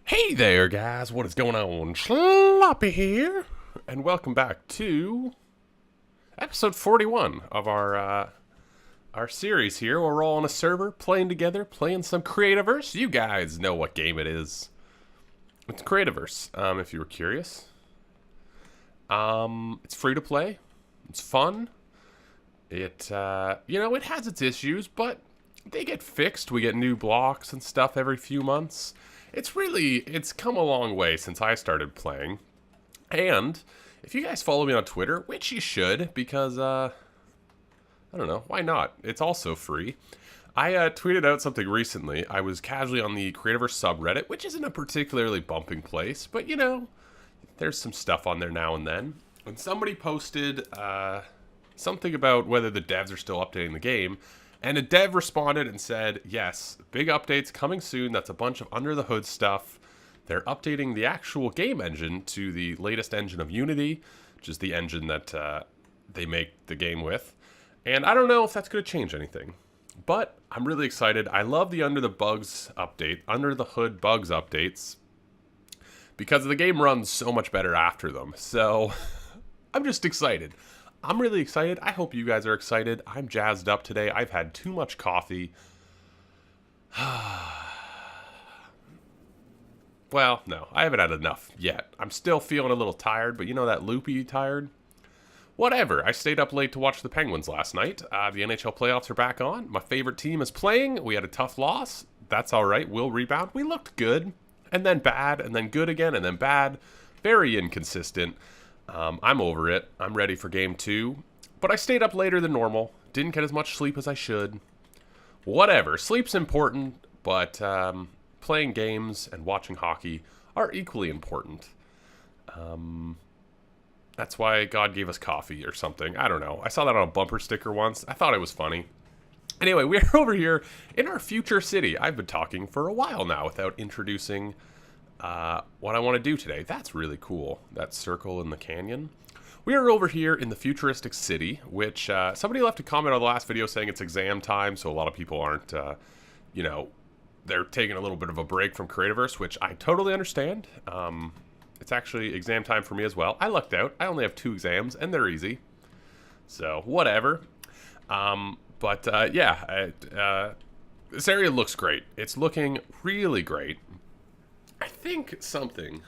Hey there, guys. What is going on? Sloppy here, and welcome back to episode 41 of our series here. Where we're all on a server playing together, playing some Creativerse. You guys know what game it is. It's Creativerse. If you were curious, it's free to play. It's fun. It it has its issues, but they get fixed. We get new blocks and stuff every few months. It's come a long way since I started playing. And if you guys follow me on Twitter, which you should, because, I don't know, why not? It's also free. I tweeted out something recently. I was casually on the Creativerse subreddit, which isn't a particularly bumping place, but, there's some stuff on there now and then. And somebody posted something about whether the devs are still updating the game. And a dev responded and said, yes, big updates coming soon. That's a bunch of under-the-hood stuff. They're updating the actual game engine to the latest engine of Unity, which is the engine that they make the game with. And I don't know if that's going to change anything. But I'm really excited. I love the under-the-hood bugs updates, because the game runs so much better after them. So I'm just excited. I'm really excited. I hope you guys are excited. I'm jazzed up today. I've had too much coffee. Well, no, I haven't had enough yet. I'm still feeling a little tired, but you know that loopy tired? Whatever. I stayed up late to watch the Penguins last night. The NHL playoffs are back on. My favorite team is playing. We had a tough loss. That's all right. We'll rebound. We looked good, and then bad, and then good again, and then bad. Very inconsistent. I'm over it. I'm ready for game 2. But I stayed up later than normal. Didn't get as much sleep as I should. Whatever. Sleep's important, but playing games and watching hockey are equally important. That's why God gave us coffee or something. I don't know. I saw that on a bumper sticker once. I thought it was funny. Anyway, we're over here in our future city. I've been talking for a while now without introducing what I want to do today. That's really cool. That circle in the canyon. We are over here in the futuristic city, which somebody left a comment on the last video saying it's exam time, so a lot of people aren't, they're taking a little bit of a break from Creativerse, which I totally understand. It's actually exam time for me as well. I lucked out. I only have 2 exams, and they're easy. So, whatever. This area looks great. It's looking really great. I think something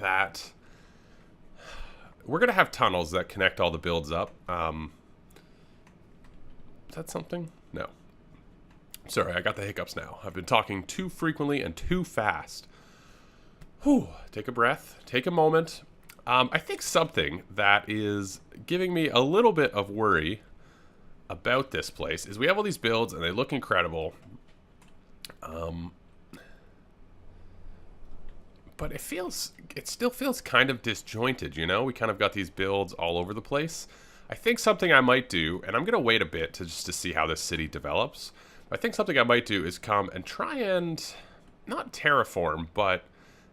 that we're going to have tunnels that connect all the builds up. Is that something? No. Sorry, I got the hiccups now. I've been talking too frequently and too fast. Whew. Take a breath. Take a moment. I think something that is giving me a little bit of worry about this place is we have all these builds and they look incredible. But it still feels kind of disjointed, you know? We kind of got these builds all over the place. I think something I might do, and I'm going to wait a bit just to see how this city develops. I think something I might do is come and try and, not terraform, but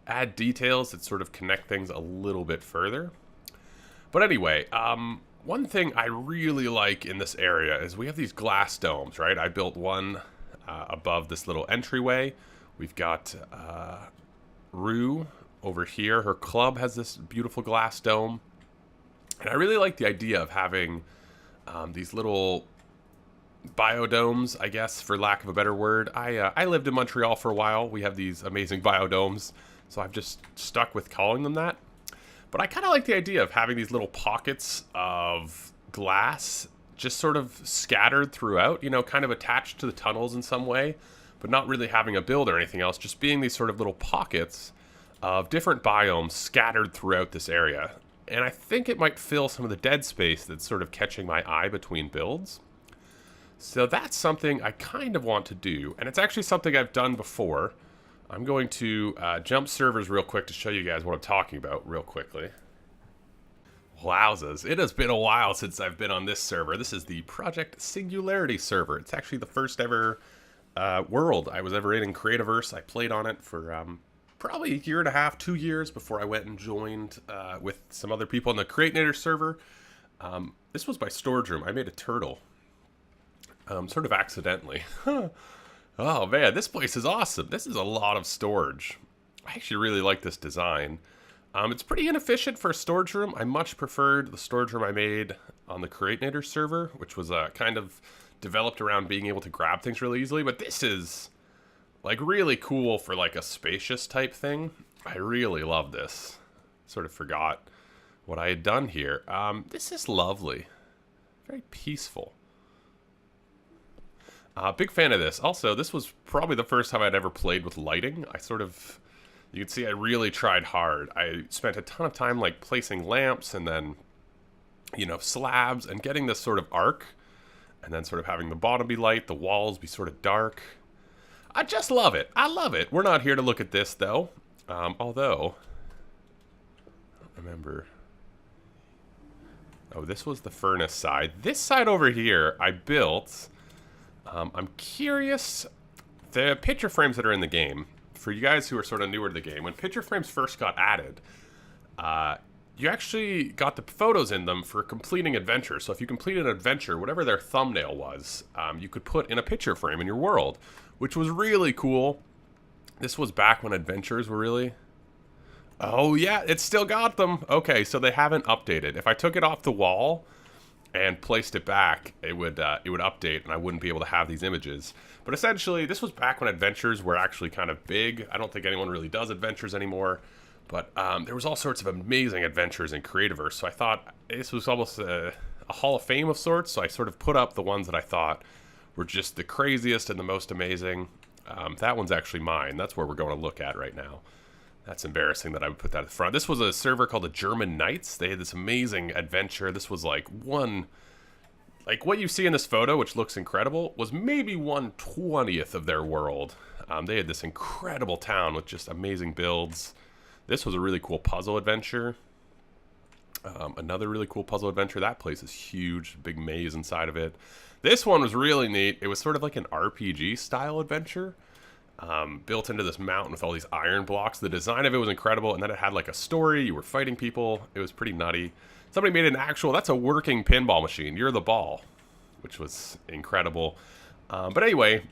add details that sort of connect things a little bit further. But anyway, one thing I really like in this area is we have these glass domes, right? I built one above this little entryway. We've got Rue over here. Her club has this beautiful glass dome. And I really like the idea of having these little biodomes, I guess, for lack of a better word. I lived in Montreal for a while. We have these amazing biodomes, so I've just stuck with calling them that. But I kind of like the idea of having these little pockets of glass just sort of scattered throughout, kind of attached to the tunnels in some way, but not really having a build or anything else, just being these sort of little pockets of different biomes scattered throughout this area. And I think it might fill some of the dead space that's sort of catching my eye between builds. So that's something I kind of want to do, and it's actually something I've done before. I'm going to jump servers real quick to show you guys what I'm talking about real quickly. Wowzers, it has been a while since I've been on this server. This is the Project Singularity server. It's actually the first ever world I was ever in Creativerse. I played on it for probably a year and a half, 2 years before I went and joined with some other people on the Creatinator server. This was my storage room. I made a turtle. Sort of accidentally. Oh man, this place is awesome. This is a lot of storage. I actually really like this design. It's pretty inefficient for a storage room. I much preferred the storage room I made on the Creativerse server, which was kind of developed around being able to grab things really easily. But this is like really cool for like a spacious type thing. I really love this. Sort of forgot what I had done here. This is lovely. Very peaceful. Big fan of this. Also, this was probably the first time I'd ever played with lighting. You can see I really tried hard. I spent a ton of time like placing lamps and then, you know, slabs and getting this sort of arc. And then sort of having the bottom be light, the walls be sort of dark. I just love it. I love it. We're not here to look at this though. Although, I don't remember. Oh, this was the furnace side. This side over here, I built. I'm curious. The picture frames that are in the game, for you guys who are sort of newer to the game, when picture frames first got added, you actually got the photos in them for completing adventures. So if you completed an adventure, whatever their thumbnail was, you could put in a picture frame in your world, which was really cool. This was back when adventures were really... Oh yeah, it's still got them. Okay, so they haven't updated. If I took it off the wall and placed it back, it would update and I wouldn't be able to have these images. But essentially, this was back when adventures were actually kind of big. I don't think anyone really does adventures anymore. But there was all sorts of amazing adventures in Creativerse. So I thought this was almost a Hall of Fame of sorts. So I sort of put up the ones that I thought were just the craziest and the most amazing. That one's actually mine. That's where we're going to look at right now. That's embarrassing that I would put that at the front. This was a server called the German Knights. They had this amazing adventure. This was like what you see in this photo, which looks incredible, was maybe 1/20th of their world. They had this incredible town with just amazing builds. This was a really cool puzzle adventure. Another really cool puzzle adventure. That place is huge, big maze inside of it. This one was really neat. It was sort of like an RPG style adventure. Built into this mountain with all these iron blocks. The design of it was incredible, and then it had like a story. You were fighting people. It was pretty nutty. Somebody made an actual, that's a working pinball machine. You're the ball, which was incredible. But anyway,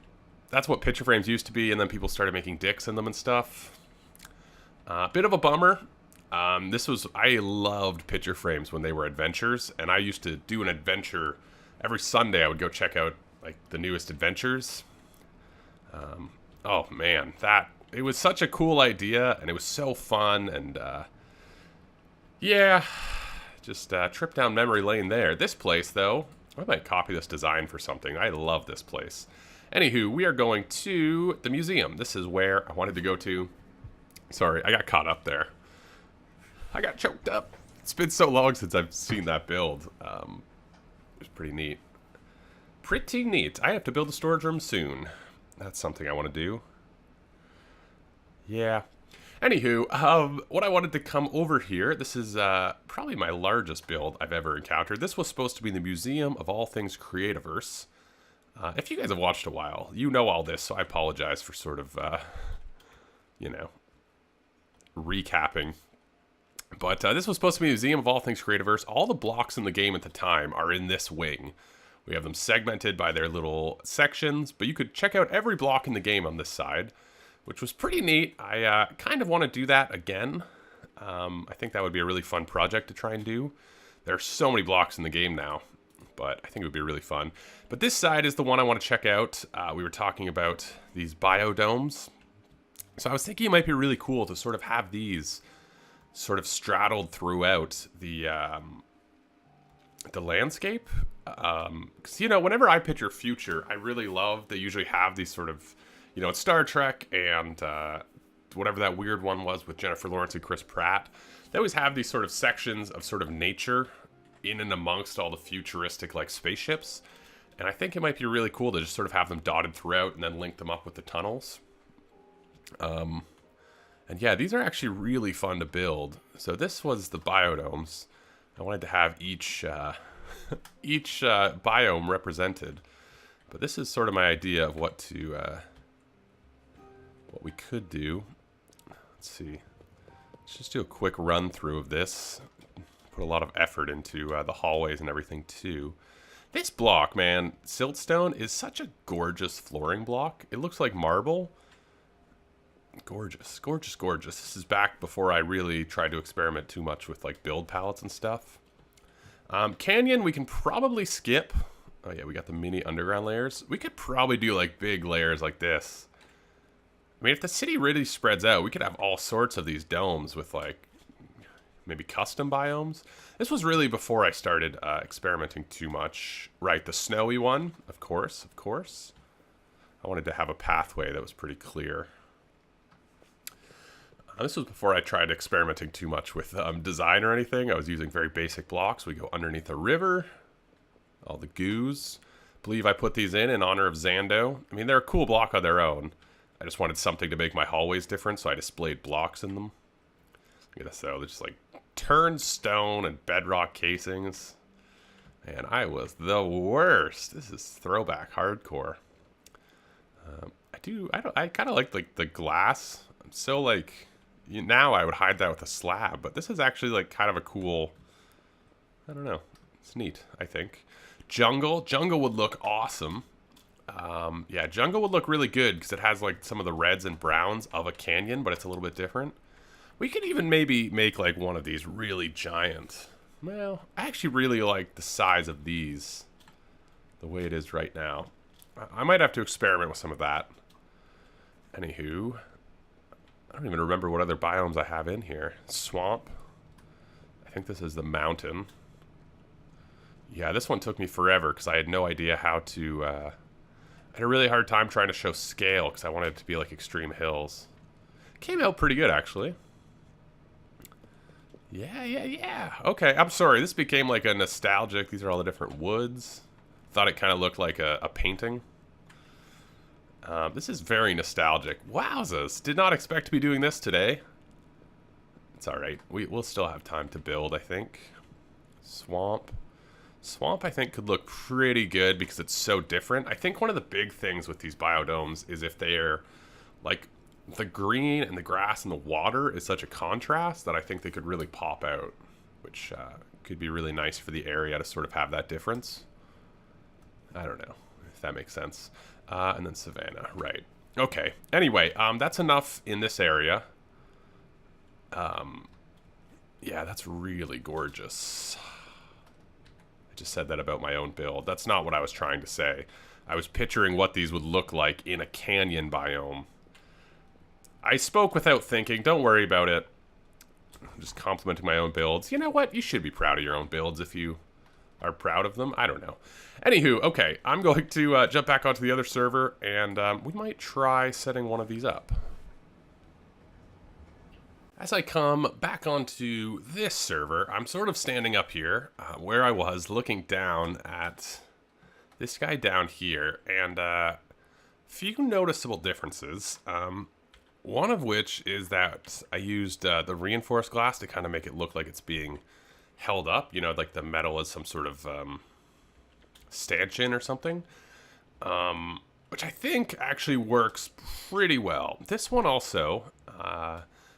that's what picture frames used to be, and then people started making dicks in them and stuff. Bit of a bummer. I loved picture frames when they were adventures, and I used to do an adventure every Sunday. I would go check out like the newest adventures. Oh man, it was such a cool idea, and it was so fun, and yeah, just trip down memory lane there. This place, though, I might copy this design for something. I love this place. Anywho, we are going to the museum. This is where I wanted to go to. Sorry, I got caught up there. I got choked up. It's been so long since I've seen that build. It was pretty neat. Pretty neat. I have to build a storage room soon. That's something I want to do. Yeah. Anywho, what I wanted to come over here, this is probably my largest build I've ever encountered. This was supposed to be the Museum of All Things Creativerse. If you guys have watched a while, you know all this, so I apologize for sort of, you know, recapping. But this was supposed to be a Museum of All Things Creativerse. All the blocks in the game at the time are in this wing. We have them segmented by their little sections, but you could check out every block in the game on this side, which was pretty neat. I kind of want to do that again. I think that would be a really fun project to try and do. There are so many blocks in the game now, but I think it would be really fun. But this side is the one I want to check out. We were talking about these biodomes. So I was thinking it might be really cool to sort of have these sort of straddled throughout the landscape. Because, you know, whenever I picture future, I really love, they usually have these sort of, you know, it's Star Trek and whatever that weird one was with Jennifer Lawrence and Chris Pratt. They always have these sort of sections of sort of nature in and amongst all the futuristic, like, spaceships. And I think it might be really cool to just sort of have them dotted throughout and then link them up with the tunnels. And yeah, these are actually really fun to build. So this was the biodomes. I wanted to have each biome represented, but this is sort of my idea of what we could do. Let's see. Let's just do a quick run through of this. Put a lot of effort into the hallways and everything too. This block, man, siltstone, is such a gorgeous flooring block. It looks like marble. Gorgeous, gorgeous, gorgeous. This is back before I really tried to experiment too much with like build palettes and stuff. Canyon, we can probably skip. Oh yeah, we got the mini underground layers. We could probably do like big layers like this. I mean, if the city really spreads out, we could have all sorts of these domes with like maybe custom biomes. This was really before I started experimenting too much. Right, the snowy one, of course, of course. I wanted to have a pathway that was pretty clear. This was before I tried experimenting too much with design or anything. I was using very basic blocks. We go underneath a river. All the goos. Believe I put these in honor of Zando. I mean, they're a cool block on their own. I just wanted something to make my hallways different, so I displayed blocks in them. Look at this, though. They're just like turned stone and bedrock casings. And I was the worst. This is throwback hardcore. I kind of like the glass. I'm so like, now I would hide that with a slab, but this is actually like kind of a cool, I don't know. It's neat, I think. Jungle would look awesome. Yeah, jungle would look really good because it has like some of the reds and browns of a canyon, but it's a little bit different. We could even maybe make like one of these really giant. Well, I actually really like the size of these, the way it is right now. I might have to experiment with some of that. Anywho, I don't even remember what other biomes I have in here. Swamp. I think this is the mountain. Yeah, this one took me forever because I had no idea how to... I had a really hard time trying to show scale because I wanted it to be like extreme hills. Came out pretty good, actually. Yeah. Okay, I'm sorry. This became like a nostalgic... These are all the different woods. Thought it kind of looked like a painting. This is very nostalgic. Wowzers. Did not expect to be doing this today. It's alright. We'll still have time to build, I think. Swamp. Swamp, I think, could look pretty good because it's so different. I think one of the big things with these biodomes is if they're, like, the green and the grass and the water is such a contrast that I think they could really pop out, which could be really nice for the area to sort of have that difference. I don't know if that makes sense. And then Savannah, right. Okay, anyway, that's enough in this area. Yeah, that's really gorgeous. I just said that about my own build. That's not what I was trying to say. I was picturing what these would look like in a canyon biome. I spoke without thinking. Don't worry about it. I'm just complimenting my own builds. You know what? You should be proud of your own builds if you are proud of them. I don't know. Anywho, okay. I'm going to jump back onto the other server, and we might try setting one of these up. As I come back onto this server, I'm sort of standing up here where I was looking down at this guy down here, and few noticeable differences. One of which is that I used the reinforced glass to kind of make it look like it's being held up, you know, like the metal is some sort of stanchion or something, which I think actually works pretty well. This one also,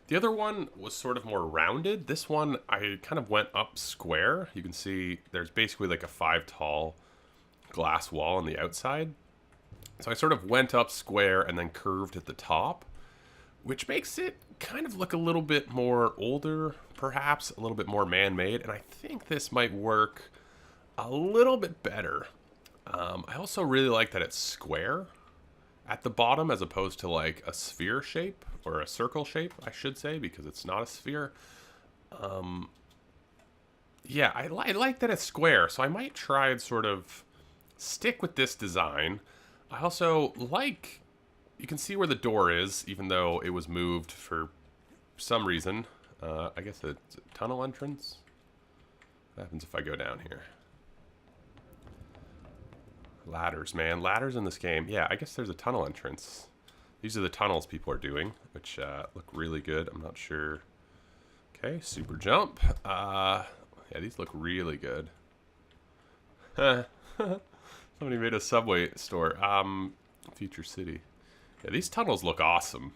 the other one was sort of more rounded. This one, I kind of went up square. You can see there's basically like a 5 tall glass wall on the outside. So I sort of went up square and then curved at the top, which makes it kind of look a little bit more older, perhaps, a little bit more man-made, and I think this might work a little bit better. I also really like that it's square at the bottom as opposed to like a sphere shape, or a circle shape, I should say, because it's not a sphere. Yeah, I like that it's square, so I might try and sort of stick with this design. I also like... You can see where the door is, even though it was moved for some reason. I guess it's a tunnel entrance. What happens if I go down here? Ladders, man. Ladders in this game. Yeah, I guess there's a tunnel entrance. These are the tunnels people are doing, which look really good. I'm not sure. Okay, super jump. Yeah, these look really good. Somebody made a subway store. Future City. Yeah, these tunnels look awesome.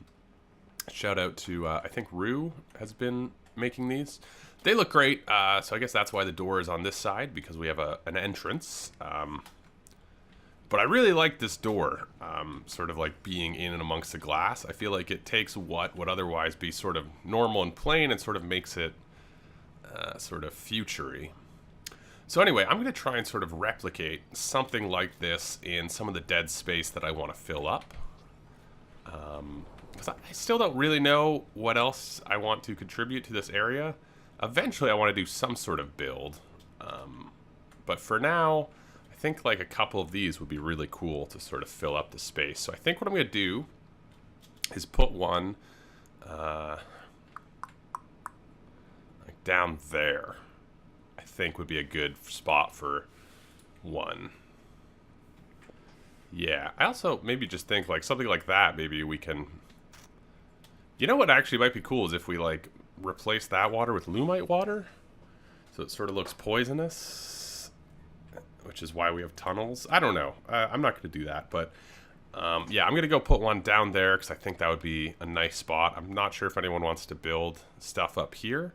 Shout out to, I think Rue has been making these. They look great, so I guess that's why the door is on this side, because we have an entrance. But I really like this door, sort of like being in and amongst the glass. I feel like it takes what would otherwise be sort of normal and plain and sort of makes it sort of future-y. So anyway, I'm going to try and sort of replicate something like this in some of the dead space that I want to fill up. Because I still don't really know what else I want to contribute to this area. Eventually I want to do some sort of build. But for now, I think like a couple of these would be really cool to sort of fill up the space. So I think what I'm going to do is put one like down there. I think would be a good spot for one. Yeah, I also maybe just think like something like that, maybe we can... You know what actually might be cool is if we like replace that water with Lumite water. So it sort of looks poisonous, which is why we have tunnels. I don't know. I'm not going to do that, but yeah, I'm going to go put one down there because I think that would be a nice spot. I'm not sure if anyone wants to build stuff up here.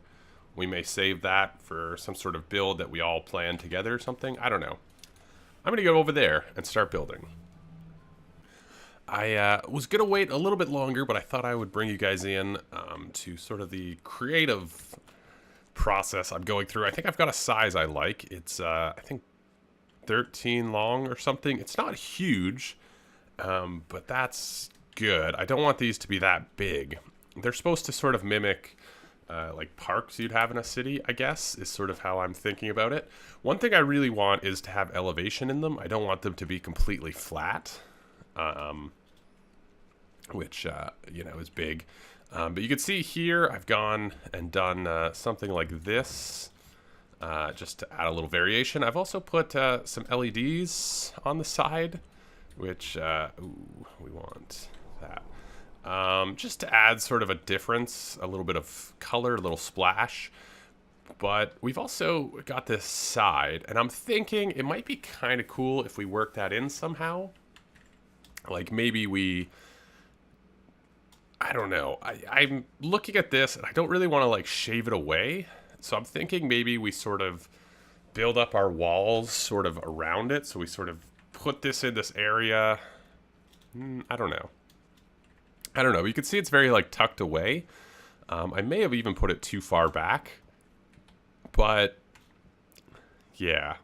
We may save that for some sort of build that we all plan together or something. I don't know. I'm going to go over there and start building. I was going to wait a little bit longer, but I thought I would bring you guys in to sort of the creative process I'm going through. I think I've got a size I like. It's, I think, 13 long or something. It's not huge, but that's good. I don't want these to be that big. They're supposed to sort of mimic like parks you'd have in a city, I guess, is sort of how I'm thinking about it. One thing I really want is to have elevation in them. I don't want them to be completely flat. Which, you know, is big. But you can see here, I've gone and done something like this, just to add a little variation. I've also put some LEDs on the side, which, ooh, we want that. Just to add sort of a difference, a little bit of color, a little splash. But we've also got this side, and I'm thinking it might be kind of cool if we work that in somehow. Like maybe we, I don't know. I'm looking at this and I don't really want to like shave it away. So I'm thinking maybe we sort of build up our walls sort of around it. So we sort of put this in this area. I don't know. I don't know. You can see it's very like tucked away. I may have even put it too far back. But yeah.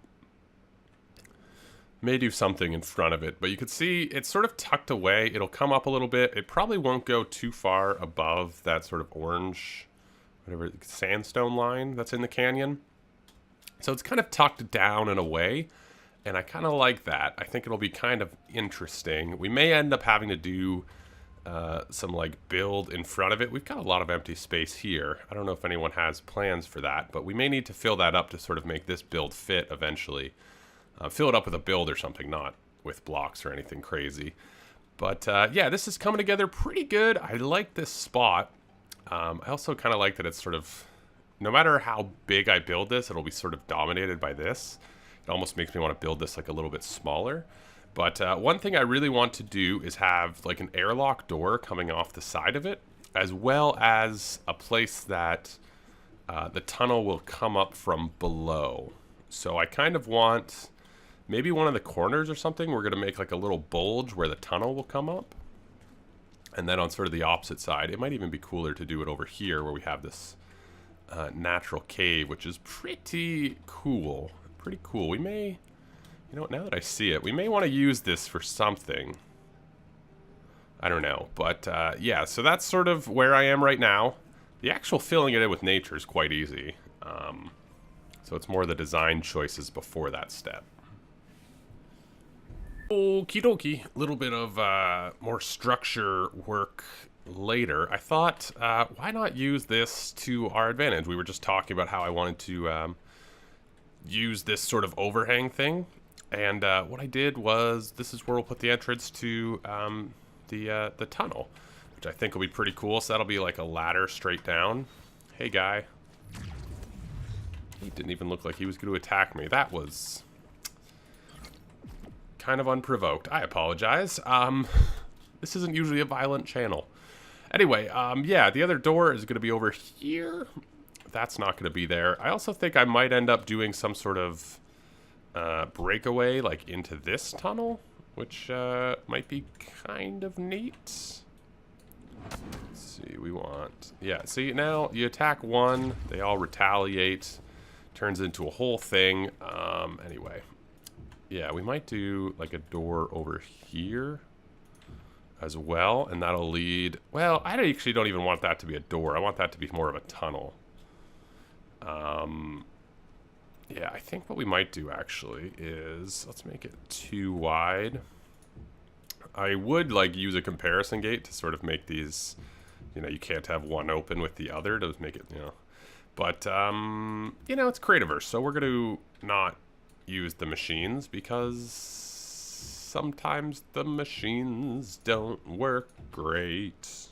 May do something in front of it, but you can see it's sort of tucked away. It'll come up a little bit. It probably won't go too far above that sort of orange, whatever, sandstone line that's in the canyon. So it's kind of tucked down and away, and I kind of like that. I think it'll be kind of interesting. We may end up having to do some like build in front of it. We've got a lot of empty space here. I don't know if anyone has plans for that, but we may need to fill that up to sort of make this build fit eventually. Fill it up with a build or something, not with blocks or anything crazy. But yeah, this is coming together pretty good. I like this spot. I also kind of like that it's sort of, no matter how big I build this, it'll be sort of dominated by this. It almost makes me want to build this like a little bit smaller. But one thing I really want to do is have like an airlock door coming off the side of it, as well as a place that the tunnel will come up from below. So I kind of want... maybe one of the corners or something, we're going to make like a little bulge where the tunnel will come up. And then on sort of the opposite side, it might even be cooler to do it over here where we have this natural cave, which is pretty cool. Pretty cool. We may, you know what, now that I see it, we may want to use this for something. I don't know. But yeah, so that's sort of where I am right now. The actual filling it in with nature is quite easy. So it's more the design choices before that step. Okie dokie, a little bit of more structure work later. I thought, why not use this to our advantage? We were just talking about how I wanted to use this sort of overhang thing. And what I did was, this is where we'll put the entrance to the tunnel, which I think will be pretty cool. So that'll be like a ladder straight down. Hey, guy. He didn't even look like he was going to attack me. That was... kind of unprovoked. I apologize. This isn't usually a violent channel. Anyway, yeah, the other door is going to be over here. That's not going to be there. I also think I might end up doing some sort of breakaway, like into this tunnel. which might be kind of neat. Let's see, we want... Yeah, see, now you attack one, they all retaliate. Turns into a whole thing. Anyway. Yeah, we might do, like, a door over here as well, and that'll lead... Well, I actually don't even want that to be a door. I want that to be more of a tunnel. Yeah, I think what we might do, actually, is... Let's make it too wide. I would, like, use a comparison gate to sort of make these... You know, you can't have one open with the other to make it, you know... But, you know, it's Creativerse, so we're going to not use the machines because sometimes the machines don't work great.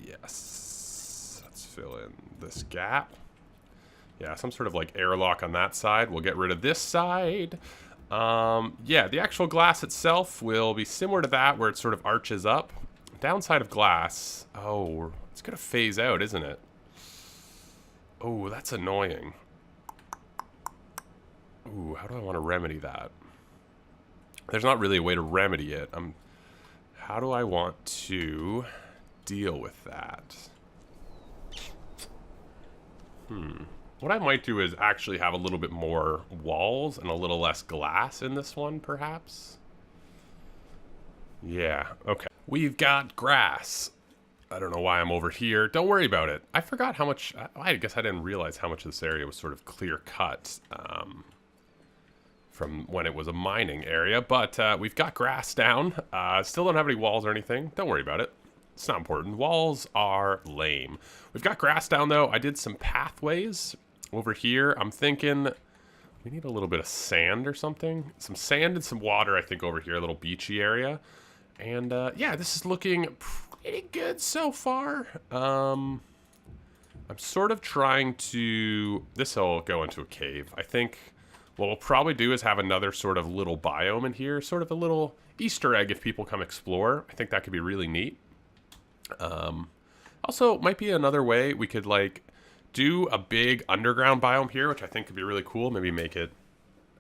Yes. Let's fill in this gap. Yeah, some sort of like airlock on that side. We'll get rid of this side. Yeah, the actual glass itself will be similar to that where it sort of arches up. Downside of glass. Oh, it's going to phase out, isn't it? Oh, that's annoying. Ooh, how do I want to remedy that? There's not really a way to remedy it. How do I want to deal with that? What I might do is actually have a little bit more walls and a little less glass in this one, perhaps. Yeah, okay. We've got grass. I don't know why I'm over here. Don't worry about it. I forgot how much... I guess I didn't realize how much of this area was sort of clear cut from when it was a mining area. But we've got grass down. Still don't have any walls or anything. Don't worry about it. It's not important. Walls are lame. We've got grass down, though. I did some pathways over here. I'm thinking we need a little bit of sand or something. Some sand and some water, I think, over here. A little beachy area. And, yeah, this is looking pretty good so far. I'm sort of trying to... This will go into a cave. I think what we'll probably do is have another sort of little biome in here. Sort of a little Easter egg if people come explore. I think that could be really neat. Also, might be another way we could, like, do a big underground biome here, which I think could be really cool. Maybe make it...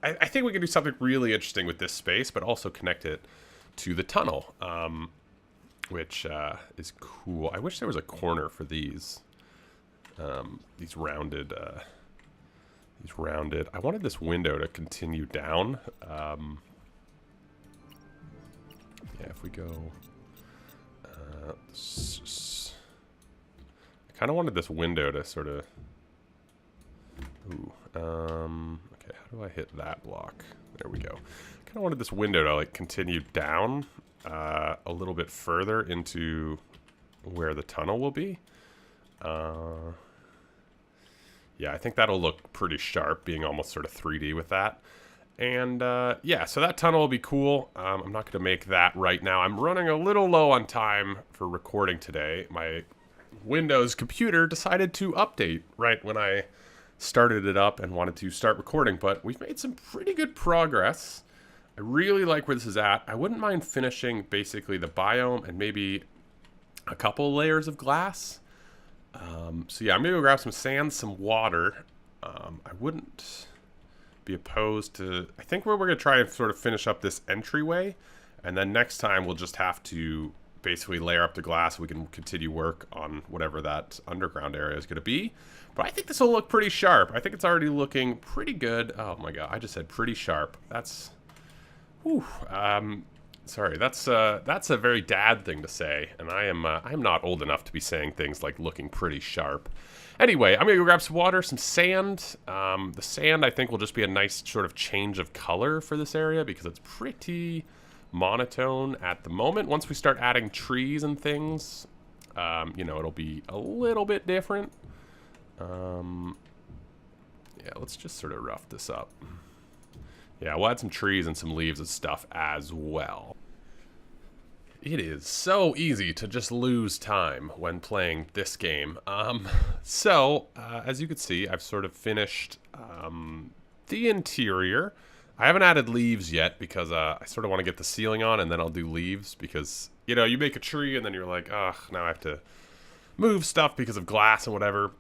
I think we could do something really interesting with this space, but also connect it to the tunnel, which is cool. I wish there was a corner for these rounded. I wanted this window to continue down. Yeah, if we go, I kind of wanted this window to sort of. Ooh. Okay, how do I hit that block? There we go. I wanted this window to like continue down a little bit further into where the tunnel will be. Yeah, I think that'll look pretty sharp, being almost sort of 3D with that. And yeah, so that tunnel will be cool. I'm not going to make that right now. I'm running a little low on time for recording today. My Windows computer decided to update right when I started it up and wanted to start recording, but we've made some pretty good progress. I really like where this is at. I wouldn't mind finishing basically the biome and maybe a couple layers of glass. So yeah, I'm gonna go grab some sand, some water. I wouldn't be opposed to... I think we're gonna try and sort of finish up this entryway, and then next time we'll just have to basically layer up the glass so we can continue work on whatever that underground area is gonna be. But I think this will look pretty sharp. I think it's already looking pretty good. Oh my god, I just said pretty sharp. That's... Whew, sorry, that's a very dad thing to say, and I'm not old enough to be saying things like looking pretty sharp. Anyway, I'm gonna go grab some water, some sand. The sand, I think, will just be a nice sort of change of color for this area because it's pretty monotone at the moment. Once we start adding trees and things, you know, it'll be a little bit different. Yeah, let's just sort of rough this up. Yeah, we'll add some trees and some leaves and stuff as well. It is so easy to just lose time when playing this game. As you can see, I've sort of finished the interior. I haven't added leaves yet because I sort of want to get the ceiling on and then I'll do leaves because, you know, you make a tree and then you're like, ugh, now I have to move stuff because of glass and whatever.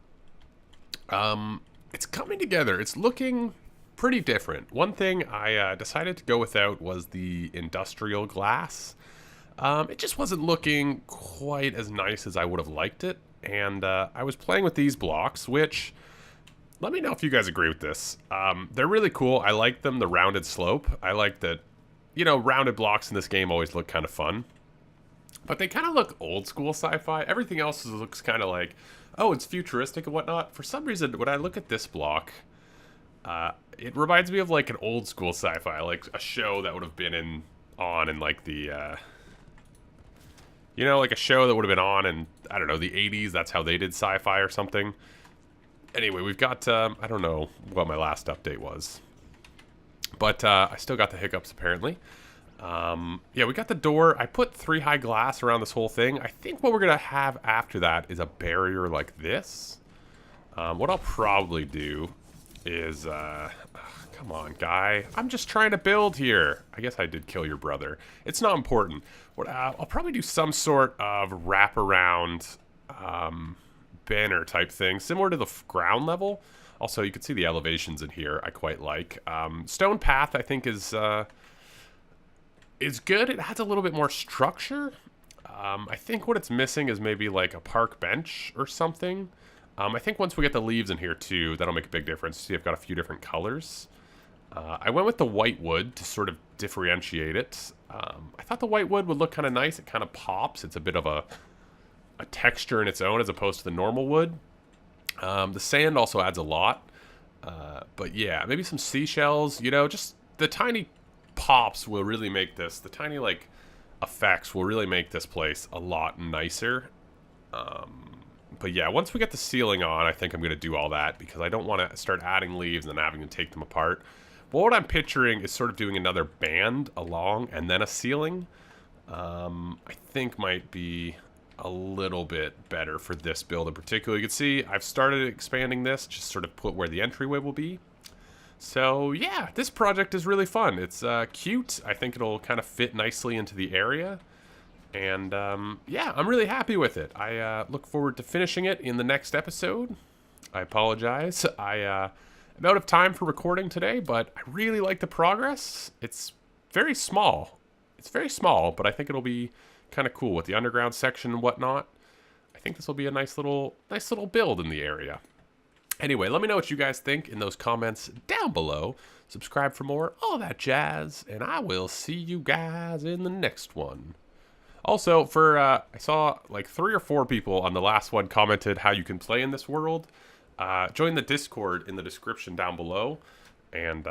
It's coming together. It's looking pretty different. One thing I decided to go without was the industrial glass. It just wasn't looking quite as nice as I would have liked it. And I was playing with these blocks, which, let me know if you guys agree with this. They're really cool. I like them, the rounded slope. I like that, you know, rounded blocks in this game always look kind of fun. But they kind of look old school sci-fi. Everything else looks kind of like, oh, it's futuristic and whatnot. For some reason, when I look at this block, it reminds me of like an old school sci-fi, like a show that would have been on in like the, you know, like a show that would have been on in, I don't know, the 80s. That's how they did sci-fi or something. Anyway, we've got, I don't know what my last update was. But I still got the hiccups, apparently. Yeah, we got the door. I put 3 high glass around this whole thing. I think what we're going to have after that is a barrier like this. What I'll probably do is... come on, guy. I'm just trying to build here. I guess I did kill your brother. It's not important. What I'll probably do some sort of wraparound banner type thing, similar to the ground level. Also, you can see the elevations in here. I quite like. Stone path, I think, is good. It has a little bit more structure. I think what it's missing is maybe like a park bench or something. I think once we get the leaves in here too, that'll make a big difference. See, I've got a few different colors. I went with the white wood to sort of differentiate it. I thought the white wood would look kind of nice. It kind of pops. It's a bit of a texture in its own as opposed to the normal wood. The sand also adds a lot. But yeah, maybe some seashells, you know, just the tiny pops will really make this, the tiny like effects will really make this place a lot nicer. But yeah, once we get the ceiling on, I think I'm going to do all that because I don't want to start adding leaves and then having to take them apart. But what I'm picturing is sort of doing another band along and then a ceiling. I think might be a little bit better for this build in particular. You can see I've started expanding this, just sort of put where the entryway will be. So yeah, this project is really fun. It's cute. I think it'll kind of fit nicely into the area. And yeah, I'm really happy with it. I look forward to finishing it in the next episode. I apologize. I'm out of time for recording today, but I really like the progress. It's very small. It's very small, but I think it'll be kind of cool with the underground section and whatnot. I think this will be a nice little build in the area. Anyway, let me know what you guys think in those comments down below. Subscribe for more, all that jazz, and I will see you guys in the next one. Also, I saw like 3 or 4 people on the last one commented how you can play in this world. Join the Discord in the description down below. And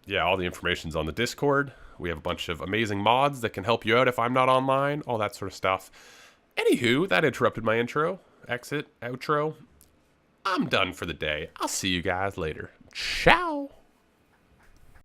yeah, all the information's on the Discord. We have a bunch of amazing mods that can help you out if I'm not online, all that sort of stuff. Anywho, that interrupted my intro, exit, outro. I'm done for the day. I'll see you guys later. Ciao!